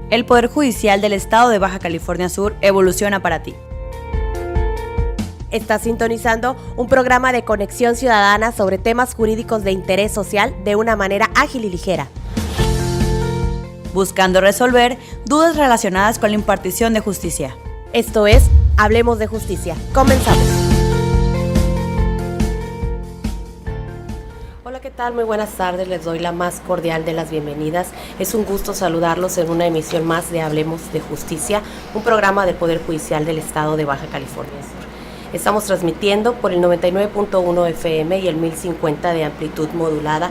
El Poder Judicial del Estado de Baja California Sur evoluciona para ti. Estás sintonizando un programa de conexión ciudadana sobre temas jurídicos de interés social de una manera ágil y ligera. Buscando resolver dudas relacionadas con la impartición de justicia. Esto es Hablemos de Justicia. Comenzamos. Hola, ¿qué tal? Muy buenas tardes. Les doy la más cordial de las bienvenidas. Es un gusto saludarlos en una emisión más de Hablemos de Justicia, un programa del Poder Judicial del Estado de Baja California Sur. Estamos transmitiendo por el 99.1 FM y el 1050 de amplitud modulada,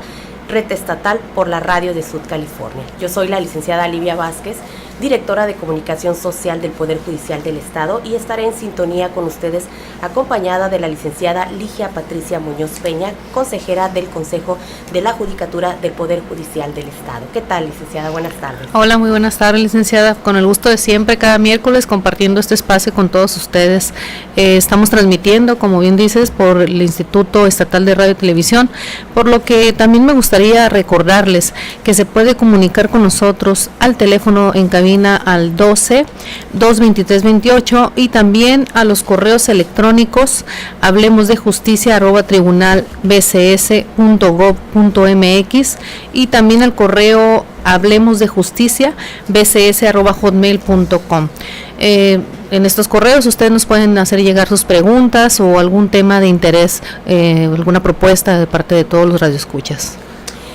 red estatal por la radio de Sud California. Yo soy la licenciada Livia Vázquez, directora de Comunicación Social del Poder Judicial del Estado, y estaré en sintonía con ustedes acompañada de la licenciada Ligia Patricia Muñoz Peña, consejera del Consejo de la Judicatura del Poder Judicial del Estado. ¿Qué tal, licenciada? Buenas tardes. Hola, muy buenas tardes, licenciada. Con el gusto de siempre, cada miércoles compartiendo este espacio con todos ustedes. Estamos transmitiendo, como bien dices, por el Instituto Estatal de Radio y Televisión, por lo que también me gustaría recordarles que se puede comunicar con nosotros al teléfono en cabina al 12-223-28 y también a los correos electrónicos hablemosdejusticia@tribunalbcs.gov.mx y también al correo hablemosdejusticia@bcs.hotmail.com. En estos correos ustedes nos pueden hacer llegar sus preguntas o algún tema de interés, alguna propuesta de parte de todos los radioescuchas.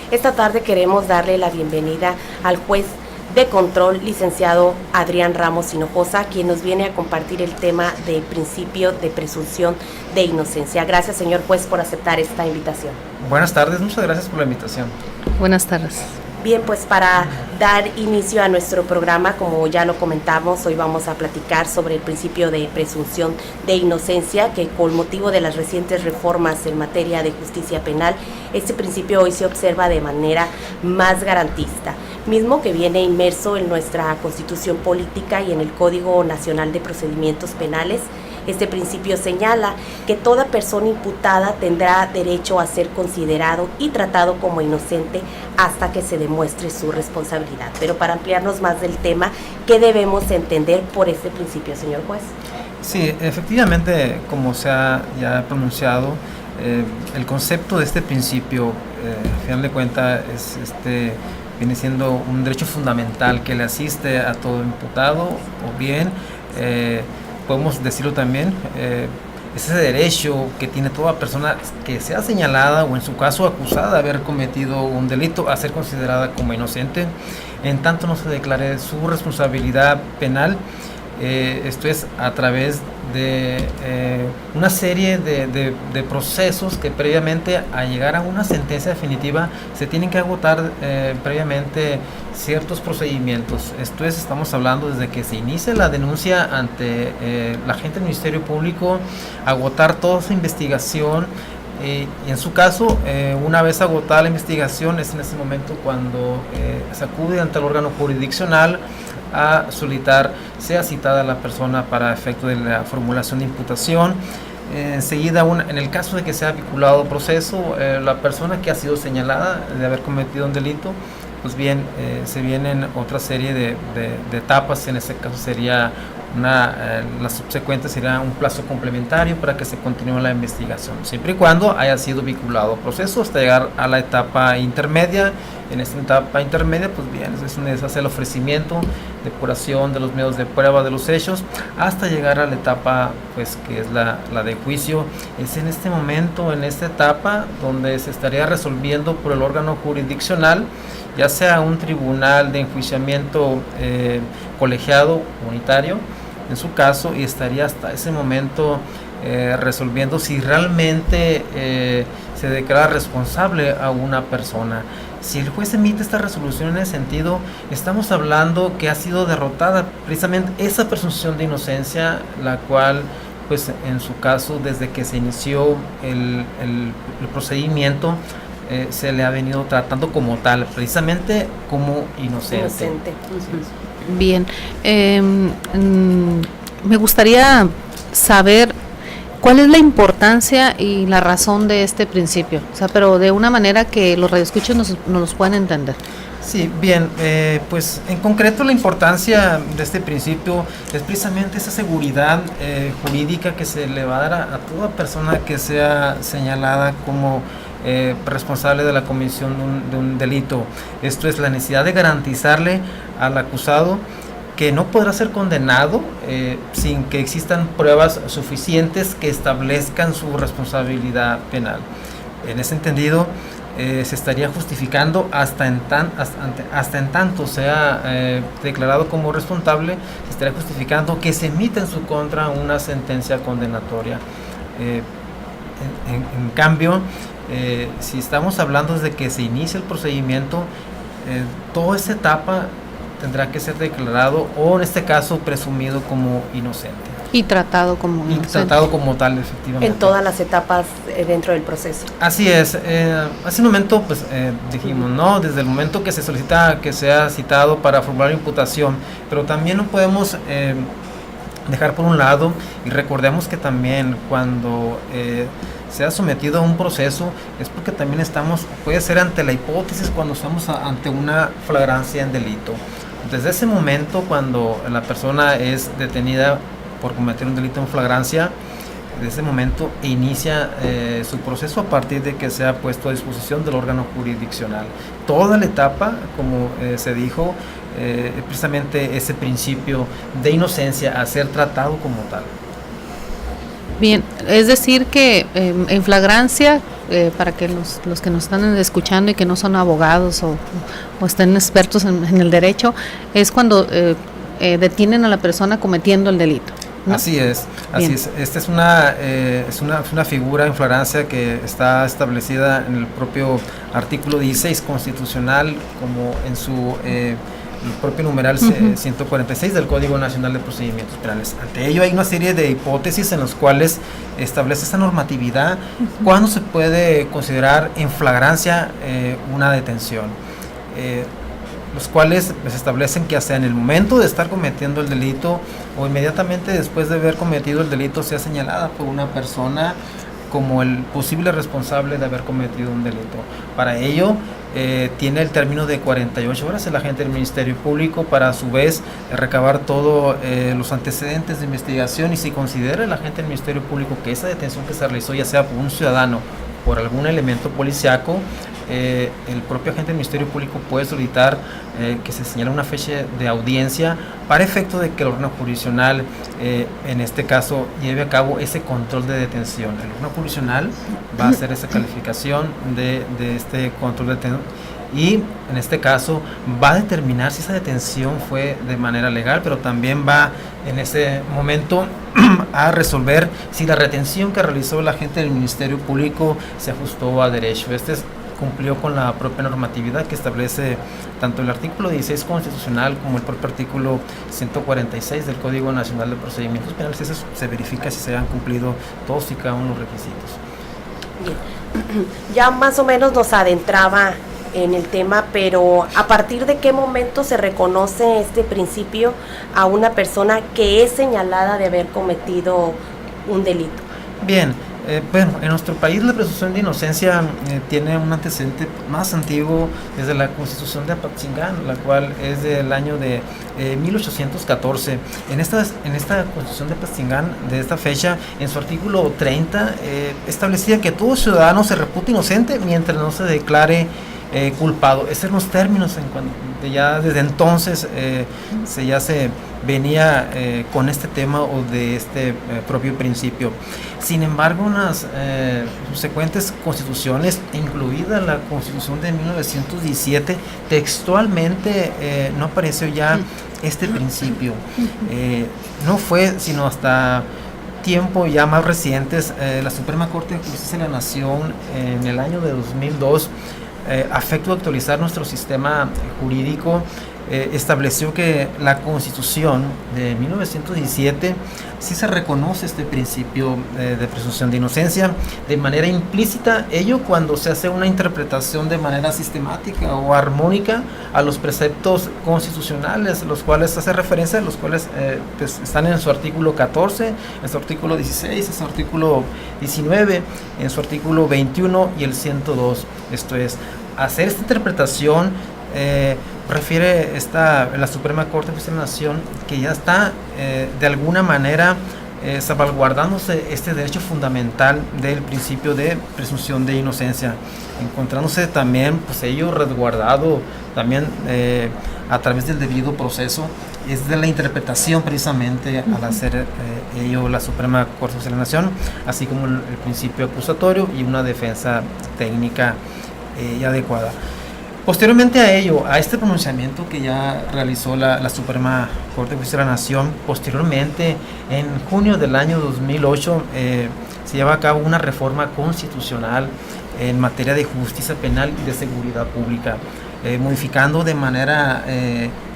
Esta tarde queremos darle la bienvenida al juez de control, licenciado Adrián Ramos Hinojosa, quien nos viene a compartir el tema del principio de presunción de inocencia. Gracias, señor juez, por aceptar esta invitación. Buenas tardes, muchas gracias por la invitación. Buenas tardes. Bien, pues para dar inicio a nuestro programa, como ya lo comentamos, hoy vamos a platicar sobre el principio de presunción de inocencia, que con motivo de las recientes reformas en materia de justicia penal, este principio hoy se observa de manera más garantista, mismo que viene inmerso en nuestra Constitución Política y en el Código Nacional de Procedimientos Penales. Este principio señala que toda persona imputada tendrá derecho a ser considerado y tratado como inocente hasta que se demuestre su responsabilidad. Pero para ampliarnos más del tema, ¿qué debemos entender por este principio, señor juez? Sí, efectivamente, como se ha ya pronunciado, el concepto de este principio, al final de cuentas, viene siendo un derecho fundamental que le asiste a todo imputado, o bien podemos decirlo también, es ese derecho que tiene toda persona que sea señalada o en su caso acusada de haber cometido un delito a ser considerada como inocente, en tanto no se declare su responsabilidad penal. Esto es a través de una serie de procesos que previamente a llegar a una sentencia definitiva se tienen que agotar previamente ciertos procedimientos. Esto es, estamos hablando desde que se inicia la denuncia ante la agente del Ministerio Público, agotar toda esa investigación. Y en su caso, una vez agotada la investigación, es en ese momento cuando se acude ante el órgano jurisdiccional a solicitar sea citada la persona para efecto de la formulación de imputación. Enseguida, en el caso de que sea vinculado proceso, la persona que ha sido señalada de haber cometido un delito, pues bien, se vienen otra serie de etapas. En este caso sería la subsecuente sería un plazo complementario para que se continúe la investigación, siempre y cuando haya sido vinculado proceso hasta llegar a la etapa intermedia. En esta etapa intermedia, pues bien, es donde se hace el ofrecimiento, depuración de los medios de prueba de los hechos, hasta llegar a la etapa, pues, que es la de juicio. Es en este momento, en esta etapa, donde se estaría resolviendo por el órgano jurisdiccional, ya sea un tribunal de enjuiciamiento colegiado unitario, en su caso, y estaría hasta ese momento resolviendo si realmente se declara responsable a una persona. Si el juez emite esta resolución en ese sentido, estamos hablando que ha sido derrotada precisamente esa presunción de inocencia, la cual, pues en su caso, desde que se inició el procedimiento, se le ha venido tratando como tal, precisamente como inocente. Bien, me gustaría saber ¿cuál es la importancia y la razón de este principio? O sea, pero de una manera que los radioescuchos nos puedan entender. Sí, bien, pues en concreto la importancia de este principio es precisamente esa seguridad jurídica que se le va a dar a toda persona que sea señalada como responsable de la comisión de un delito. Esto es la necesidad de garantizarle al acusado que no podrá ser condenado sin que existan pruebas suficientes que establezcan su responsabilidad penal. En ese entendido, se estaría justificando hasta en tanto sea declarado como responsable, se estaría justificando que se emita en su contra una sentencia condenatoria. En cambio, si estamos hablando desde que se inicia el procedimiento, toda esa etapa tendrá que ser declarado o en este caso presumido como inocente. Y tratado como inocente. Tratado como tal, efectivamente. En todas las etapas dentro del proceso. Así es. Hace un momento, pues dijimos, ¿no? Desde el momento que se solicita que sea citado para formular imputación, pero también no podemos dejar por un lado, y recordemos que también cuando sea sometido a un proceso es porque también puede ser ante la hipótesis cuando estamos ante una flagrancia en delito. Desde ese momento, cuando la persona es detenida por cometer un delito en flagrancia, desde ese momento inicia su proceso a partir de que sea puesto a disposición del órgano jurisdiccional. Toda la etapa, como se dijo, precisamente ese principio de inocencia a ser tratado como tal. Bien, es decir que en flagrancia, para que los que nos están escuchando y que no son abogados o estén expertos en el derecho, es cuando detienen a la persona cometiendo el delito, ¿no? Así es, así Bien. es. Esta es una figura en flagrancia que está establecida en el propio artículo 16 constitucional, como en su el propio numeral 146 del Código Nacional de Procedimientos Penales. Ante ello hay una serie de hipótesis en las cuales establece esta normatividad cuándo se puede considerar en flagrancia una detención. Los cuales se establecen que hasta en el momento de estar cometiendo el delito o inmediatamente después de haber cometido el delito sea señalada por una persona como el posible responsable de haber cometido un delito. Para ello tiene el término de 48 horas el agente del Ministerio Público para a su vez recabar todos los antecedentes de investigación, y si considera el agente del Ministerio Público que esa detención que se realizó ya sea por un ciudadano por algún elemento policiaco, el propio agente del Ministerio Público puede solicitar que se señale una fecha de audiencia para efecto de que el órgano jurisdiccional, en este caso, lleve a cabo ese control de detención. El órgano jurisdiccional va a hacer esa calificación de este control de detención y en este caso va a determinar si esa detención fue de manera legal, pero también va en ese momento a resolver si la retención que realizó el agente del Ministerio Público se ajustó a derecho. Cumplió con la propia normatividad que establece tanto el artículo 16 constitucional como el propio artículo 146 del Código Nacional de Procedimientos Penales. Eso se verifica si se han cumplido todos y cada uno de los requisitos. Bien. Ya más o menos nos adentraba en el tema, pero ¿a partir de qué momento se reconoce este principio a una persona que es señalada de haber cometido un delito? Bien, bueno, en nuestro país la presunción de inocencia tiene un antecedente más antiguo desde la Constitución de Apatzingán, la cual es del año de 1814. En esta Constitución de Apatzingán, de esta fecha, en su artículo 30, establecía que todo ciudadano se reputa inocente mientras no se declare culpado. Esos eran los términos ya desde entonces se venía con este tema o de este propio principio. Sin embargo, en las subsecuentes constituciones, incluida la Constitución de 1917, textualmente no apareció ya este principio. No fue sino hasta tiempo ya más recientes, la Suprema Corte de Justicia de la Nación en el año de 2002, a efecto de actualizar nuestro sistema jurídico, estableció que la Constitución de 1917 sí se reconoce este principio de presunción de inocencia de manera implícita, ello cuando se hace una interpretación de manera sistemática o armónica a los preceptos constitucionales, los cuales hace referencia, los cuales pues están en su artículo 14, en su artículo 16, en su artículo 19, en su artículo 21 y el 102. Esto es, hacer esta interpretación refiere la Suprema Corte de Justicia de la Nación que ya está de alguna manera salvaguardándose este derecho fundamental del principio de presunción de inocencia, encontrándose también pues ello resguardado también a través del debido proceso. Es de la interpretación precisamente al hacer ello la Suprema Corte de Justicia de la Nación, así como el principio acusatorio y una defensa técnica y adecuada. Posteriormente a ello, a este pronunciamiento que ya realizó la Suprema Corte de Justicia de la Nación, posteriormente, en junio del año 2008, se lleva a cabo una reforma constitucional en materia de justicia penal y de seguridad pública, modificando de manera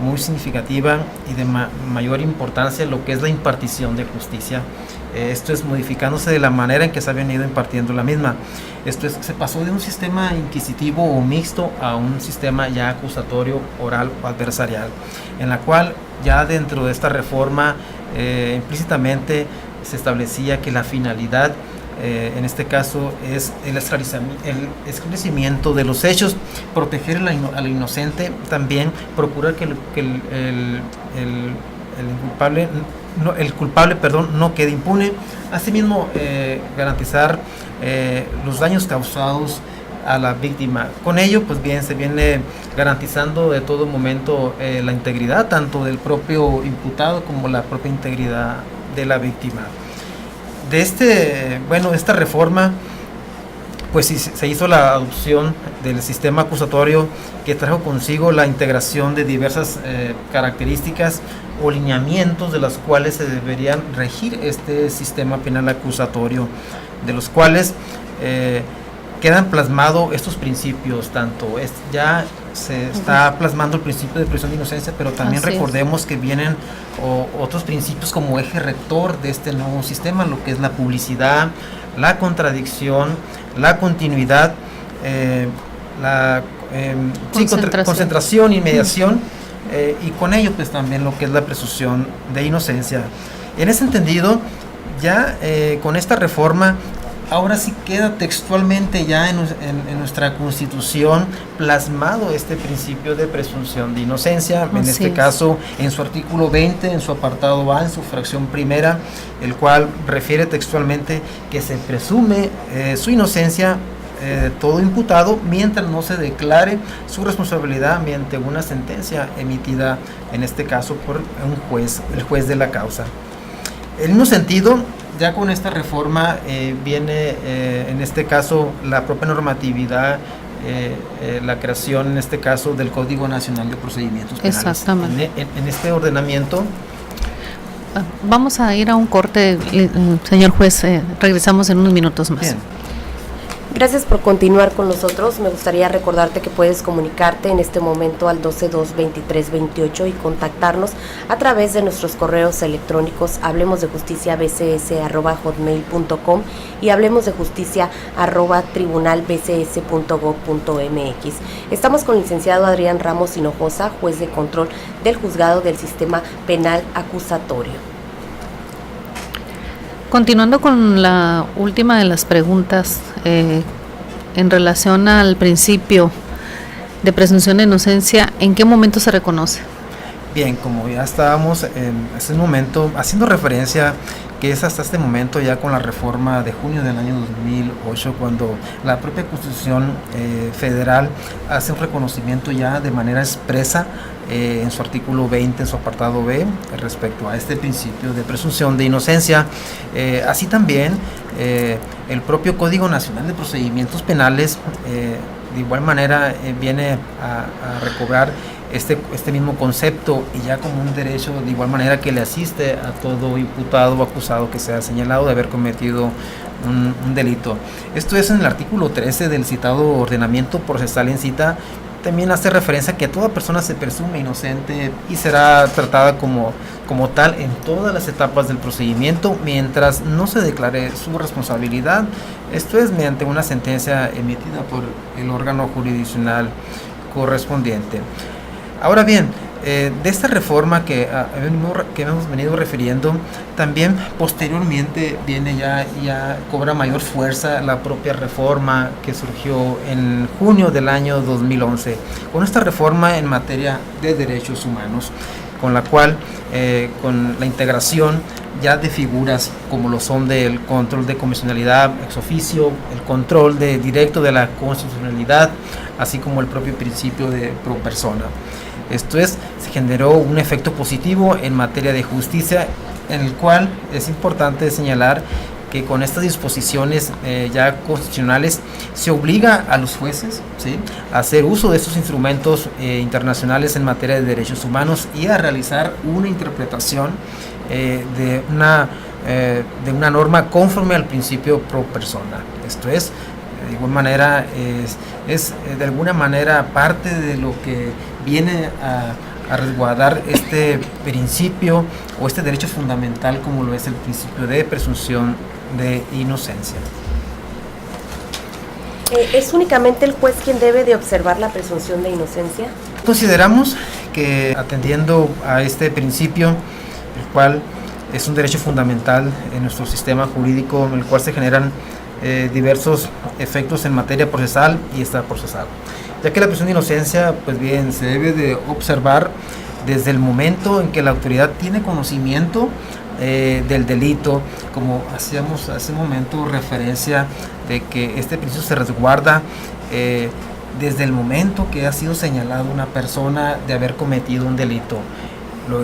muy significativa y de mayor importancia lo que es la impartición de justicia. Esto es modificándose de la manera en que se ha venido impartiendo la misma. Esto es, se pasó de un sistema inquisitivo o mixto a un sistema ya acusatorio, oral o adversarial, en la cual ya dentro de esta reforma implícitamente se establecía que la finalidad en este caso es el esclarecimiento de los hechos, proteger al inocente, también procurar que el culpable no quede impune, asimismo garantizar los daños causados a la víctima. Con ello pues bien se viene garantizando de todo momento la integridad tanto del propio imputado como la propia integridad de la víctima. De esta reforma pues se hizo la adopción del sistema acusatorio que trajo consigo la integración de diversas características o lineamientos de las cuales se deberían regir este sistema penal acusatorio, de los cuales quedan plasmados estos principios, ya se está plasmando el principio de presunción de inocencia, pero también recordemos que vienen otros principios como eje rector de este nuevo sistema, lo que es la publicidad, la contradicción, la continuidad, concentración y mediación, y con ello pues también lo que es la presunción de inocencia. En ese entendido, ya con esta reforma, ahora sí queda textualmente ya en nuestra Constitución plasmado este principio de presunción de inocencia, en este caso en su artículo 20, en su apartado A, en su fracción primera, el cual refiere textualmente que se presume su inocencia todo imputado mientras no se declare su responsabilidad mediante una sentencia emitida, en este caso por un juez, el juez de la causa. En el mismo sentido, ya con esta reforma viene en este caso la propia normatividad, la creación en este caso del Código Nacional de Procedimientos Penales. Exactamente. En este ordenamiento. Vamos a ir a un corte, señor juez, regresamos en unos minutos más. Bien. Gracias por continuar con nosotros. Me gustaría recordarte que puedes comunicarte en este momento al 122-2328 y contactarnos a través de nuestros correos electrónicos hablemosdejusticia@hotmail.com y hablemosdejusticia@tribunalbcs.gov.mx. Estamos con el licenciado Adrián Ramos Hinojosa, juez de control del Juzgado del Sistema Penal Acusatorio. Continuando con la última de las preguntas en relación al principio de presunción de inocencia, ¿en qué momento se reconoce? Bien, como ya estábamos en ese momento haciendo referencia que es hasta este momento ya con la reforma de junio del año 2008 cuando la propia Constitución Federal hace un reconocimiento ya de manera expresa en su artículo 20, en su apartado B, respecto a este principio de presunción de inocencia. Así también el propio Código Nacional de Procedimientos Penales de igual manera viene a recobrar este mismo concepto y ya como un derecho de igual manera que le asiste a todo imputado o acusado que sea señalado de haber cometido un delito. Esto es en el artículo 13 del citado ordenamiento procesal en cita. También hace referencia a que toda persona se presume inocente y será tratada como tal en todas las etapas del procedimiento mientras no se declare su responsabilidad. Esto es mediante una sentencia emitida por el órgano jurisdiccional correspondiente. Ahora bien, de esta reforma que hemos venido refiriendo, también posteriormente ya cobra mayor fuerza la propia reforma que surgió en junio del año 2011, con esta reforma en materia de derechos humanos, con la cual, con la integración ya de figuras como lo son del control de convencionalidad ex oficio, el control directo de la constitucionalidad, así como el propio principio de pro persona. Esto es, se generó un efecto positivo en materia de justicia, en el cual es importante señalar que con estas disposiciones ya constitucionales se obliga a los jueces, ¿sí?, a hacer uso de estos instrumentos internacionales en materia de derechos humanos y a realizar una interpretación de una norma conforme al principio pro persona. Esto es, de igual manera, es de alguna manera parte de lo que viene a resguardar este principio o este derecho fundamental como lo es el principio de presunción de inocencia. ¿Es únicamente el juez quien debe de observar la presunción de inocencia? Consideramos que, atendiendo a este principio, el cual es un derecho fundamental en nuestro sistema jurídico, en el cual se generan diversos efectos en materia procesal y extraprocesal, ya que la presunción de inocencia, pues bien, se debe de observar desde el momento en que la autoridad tiene conocimiento del delito, como hacíamos hace un momento referencia de que este principio se resguarda desde el momento que ha sido señalado una persona de haber cometido un delito.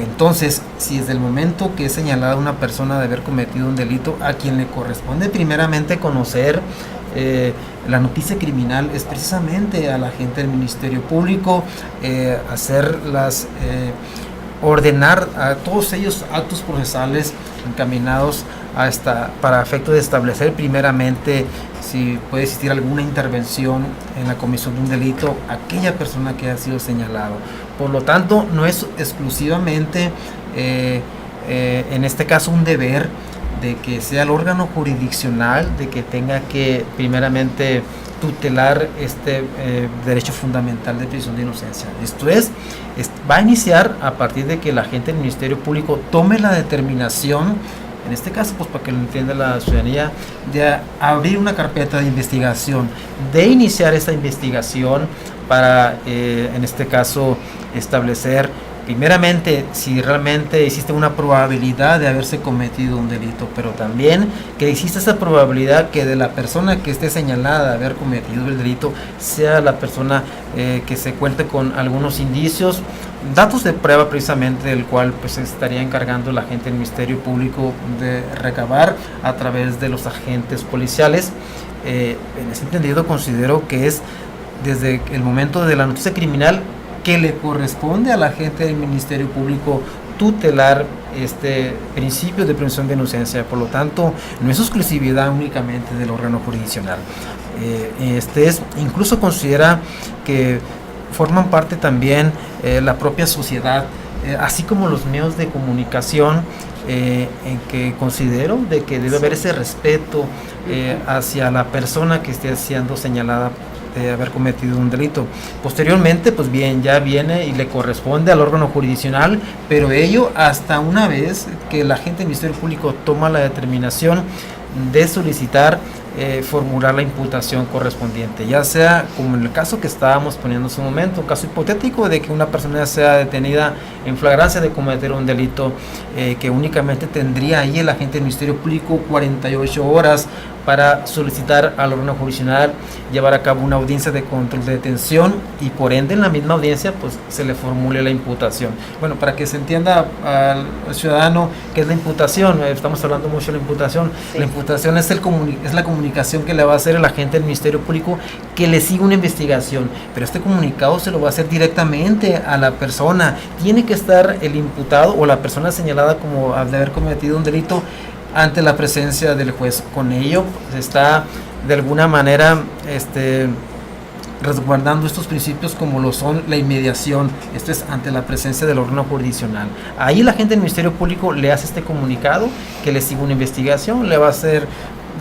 Entonces, si desde el momento que es señalada una persona de haber cometido un delito, a quien le corresponde primeramente conocer la noticia criminal es precisamente a la gente del Ministerio Público, ordenar a todos ellos actos procesales encaminados para efecto de establecer primeramente si puede existir alguna intervención en la comisión de un delito aquella persona que ha sido señalado. Por lo tanto, no es exclusivamente en este caso un deber de que sea el órgano jurisdiccional de que tenga que primeramente tutelar este derecho fundamental de presunción de inocencia. Esto va a iniciar a partir de que la gente del Ministerio Público tome la determinación, en este caso, pues para que lo entienda la ciudadanía, de abrir una carpeta de investigación, de iniciar esta investigación para, en este caso, establecer primeramente si realmente existe una probabilidad de haberse cometido un delito, pero también que existe esa probabilidad que de la persona que esté señalada de haber cometido el delito sea la persona que se cuente con algunos indicios, datos de prueba precisamente del cual pues se estaría encargando la gente del Ministerio Público de recabar a través de los agentes policiales. En ese entendido considero que es desde el momento de la noticia criminal que le corresponde a la gente del Ministerio Público tutelar este principio de presunción de inocencia. Por lo tanto, no es exclusividad únicamente del órgano jurisdiccional. Incluso considera que forman parte también la propia sociedad, así como los medios de comunicación, en que considero de que debe haber ese respeto hacia la persona que esté siendo señalada de haber cometido un delito. Posteriormente, pues bien, ya viene y le corresponde al órgano jurisdiccional, pero ello hasta una vez que la gente del Ministerio Público toma la determinación de solicitar formular la imputación correspondiente, ya sea como en el caso que estábamos poniendo en su momento, un caso hipotético de que una persona sea detenida en flagrancia de cometer un delito, que únicamente tendría ahí el agente del Ministerio Público 48 horas para solicitar al órgano jurisdiccional llevar a cabo una audiencia de control de detención y por ende en la misma audiencia pues se le formule la imputación. Bueno, para que se entienda al ciudadano qué es la imputación, estamos hablando mucho de la imputación. Sí. La imputación es la comunicación que le va a hacer el agente del Ministerio Público que le siga una investigación, pero este comunicado se lo va a hacer directamente a la persona. Tiene que estar el imputado o la persona señalada como de haber cometido un delito ante la presencia del juez. Con ello se está de alguna manera resguardando estos principios como lo son la inmediación, esto es ante la presencia del órgano jurisdiccional. Ahí la gente del Ministerio Público le hace este comunicado que le sigue una investigación, le va a hacer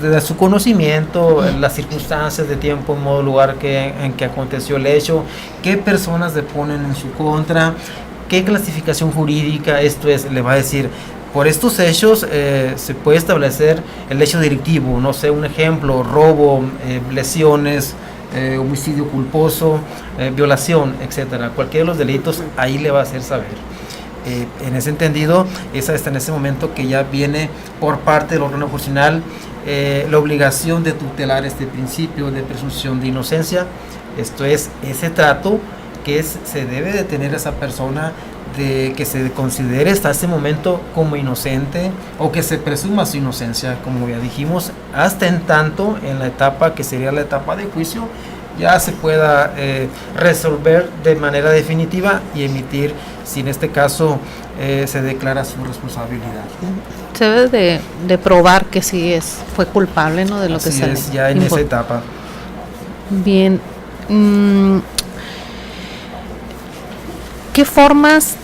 de su conocimiento, las circunstancias de tiempo, modo, lugar en que aconteció el hecho, qué personas deponen en su contra, qué clasificación jurídica, esto es, le va a decir, por estos hechos se puede establecer el hecho delictivo, no sé, un ejemplo, robo, lesiones, homicidio culposo, violación, etcétera. Cualquiera de los delitos ahí le va a hacer saber. En ese entendido, es hasta en ese momento que ya viene por parte del órgano jurisdiccional la obligación de tutelar este principio de presunción de inocencia. Esto es, ese trato que se debe de tener a esa persona, de que se considere hasta ese momento como inocente o que se presuma su inocencia, como ya dijimos, hasta en tanto en la etapa que sería la etapa de juicio ya se pueda resolver de manera definitiva y emitir, si en este caso se declara su responsabilidad. Se debe de probar que sí fue culpable, ¿no?, de lo Así que se es, le ya en imputó. esa etapa. Bien. ¿Qué formas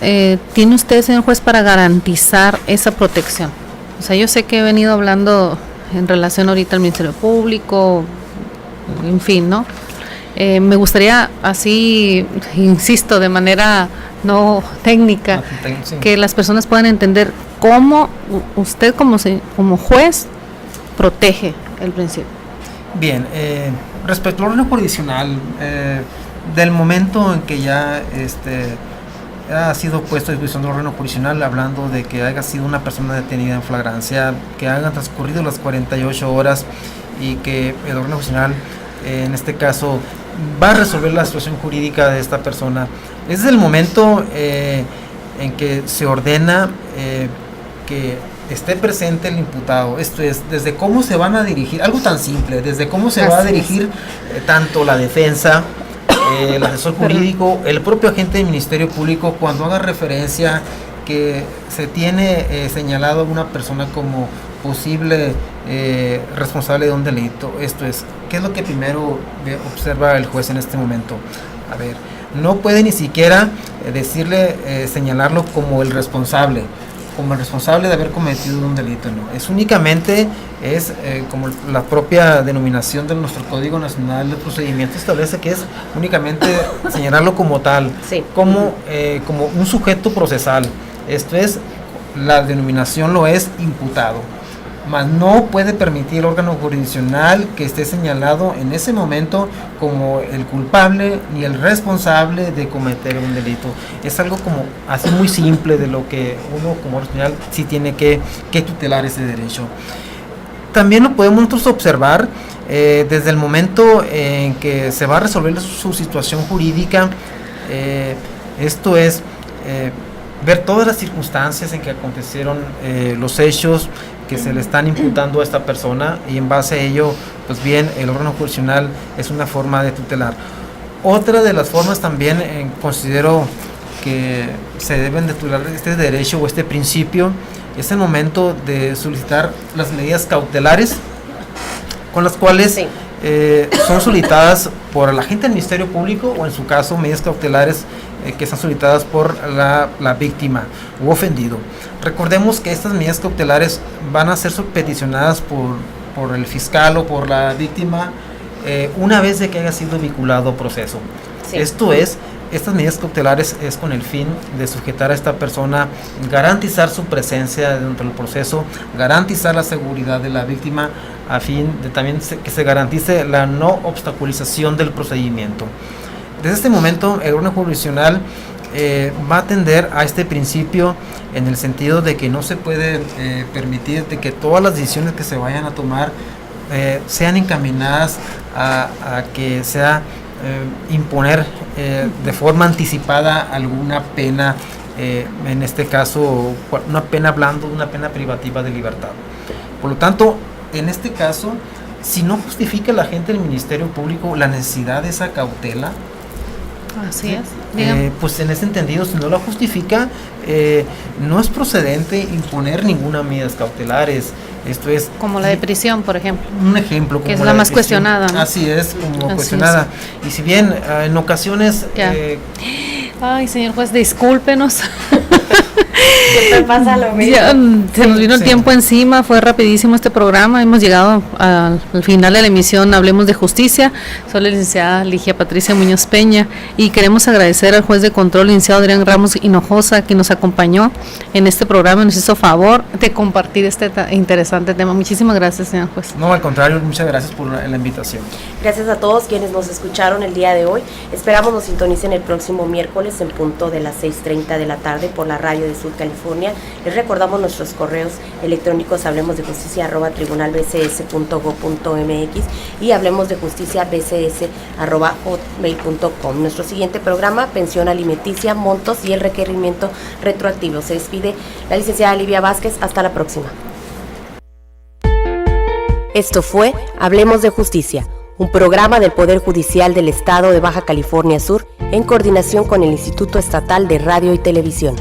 tiene usted, señor juez, para garantizar esa protección? O sea, yo sé que he venido hablando en relación ahorita al Ministerio Público, en fin, ¿no? Me gustaría, así, insisto, de manera no técnica, Sí. que las personas puedan entender cómo usted como juez protege el principio. Bien, respecto al orden jurisdiccional, del momento en que ya ha sido puesto a disposición del órgano jurisdiccional, hablando de que haya sido una persona detenida en flagrancia, que hayan transcurrido las 48 horas y que el órgano jurisdiccional, en este caso, va a resolver la situación jurídica de esta persona. Es el momento en que se ordena que esté presente el imputado. Esto es, desde cómo se van a dirigir, algo tan simple, desde cómo se va a dirigir tanto la defensa, el asesor jurídico, el propio agente del Ministerio Público, cuando haga referencia que se tiene señalado a una persona como posible responsable de un delito. Esto es, ¿qué es lo que primero observa el juez en este momento? A ver, no puede ni siquiera señalarlo como el responsable de haber cometido un delito, no. Es únicamente, como la propia denominación de nuestro Código Nacional de Procedimiento establece, que es únicamente señalarlo como tal, Sí. como un sujeto procesal. Esto es, la denominación lo es imputado, mas no puede permitir el órgano jurisdiccional que esté señalado en ese momento como el culpable ni el responsable de cometer un delito. Es algo como así muy simple, de lo que uno como jurisdiccional sí tiene que tutelar ese derecho. También lo podemos nosotros observar desde el momento en que se va a resolver su situación jurídica. Esto es ver todas las circunstancias en que acontecieron los hechos que se le están imputando a esta persona, y en base a ello, pues bien, el órgano jurisdiccional es una forma de tutelar. Otra de las formas también considero que se deben de tutelar este derecho o este principio es el momento de solicitar las medidas cautelares, con las cuales Sí. son solicitadas por el agente del Ministerio Público, o en su caso medidas cautelares que están solicitadas por la víctima u ofendido. Recordemos que estas medidas cautelares van a ser peticionadas por el fiscal o por la víctima una vez de que haya sido vinculado a proceso. Sí. Esto es, estas medidas cautelares es con el fin de sujetar a esta persona, garantizar su presencia dentro del proceso, garantizar la seguridad de la víctima, a fin de también que se garantice la no obstaculización del procedimiento. Desde este momento, el órgano jurisdiccional va a atender a este principio en el sentido de que no se puede permitir de que todas las decisiones que se vayan a tomar sean encaminadas a que sea imponer de forma anticipada alguna pena, en este caso una pena blanda, una pena privativa de libertad. Por lo tanto, en este caso, si no justifica el agente del Ministerio Público la necesidad de esa cautela, Así es. pues en ese entendido, si no la justifica, no es procedente imponer ninguna medidas cautelares. Esto es Como la de prisión, por ejemplo. un ejemplo, Que es como la de más prisión. cuestionada, ¿no? Así es, como Así cuestionada. Y si bien en ocasiones Ya. Ay, señor juez, discúlpenos. Siempre pasa lo mismo. Ya, se nos vino el Sí. tiempo encima, fue rapidísimo este programa, hemos llegado al final de la emisión. Hablemos de Justicia. Soy la licenciada Ligia Patricia Muñoz Peña y queremos agradecer al juez de control, licenciado Adrián Ramos Hinojosa, que nos acompañó en este programa, nos hizo favor de compartir este interesante tema. Muchísimas gracias, señor juez. No, al contrario, muchas gracias por la invitación. Gracias a todos quienes nos escucharon el día de hoy. Esperamos nos sintonicen el próximo miércoles en punto de las 6:30 de la tarde por la radio de Sur California. Les recordamos nuestros correos electrónicos hablemosdejusticia@tribunalbcs.go.mx y hablemosdejusticia@bcs.hotmail.com. Nuestro siguiente programa, pensión alimenticia, montos y el requerimiento retroactivo. Se despide la licenciada Livia Vázquez. Hasta la próxima. Esto fue Hablemos de Justicia, un programa del Poder Judicial del Estado de Baja California Sur en coordinación con el Instituto Estatal de Radio y Televisión.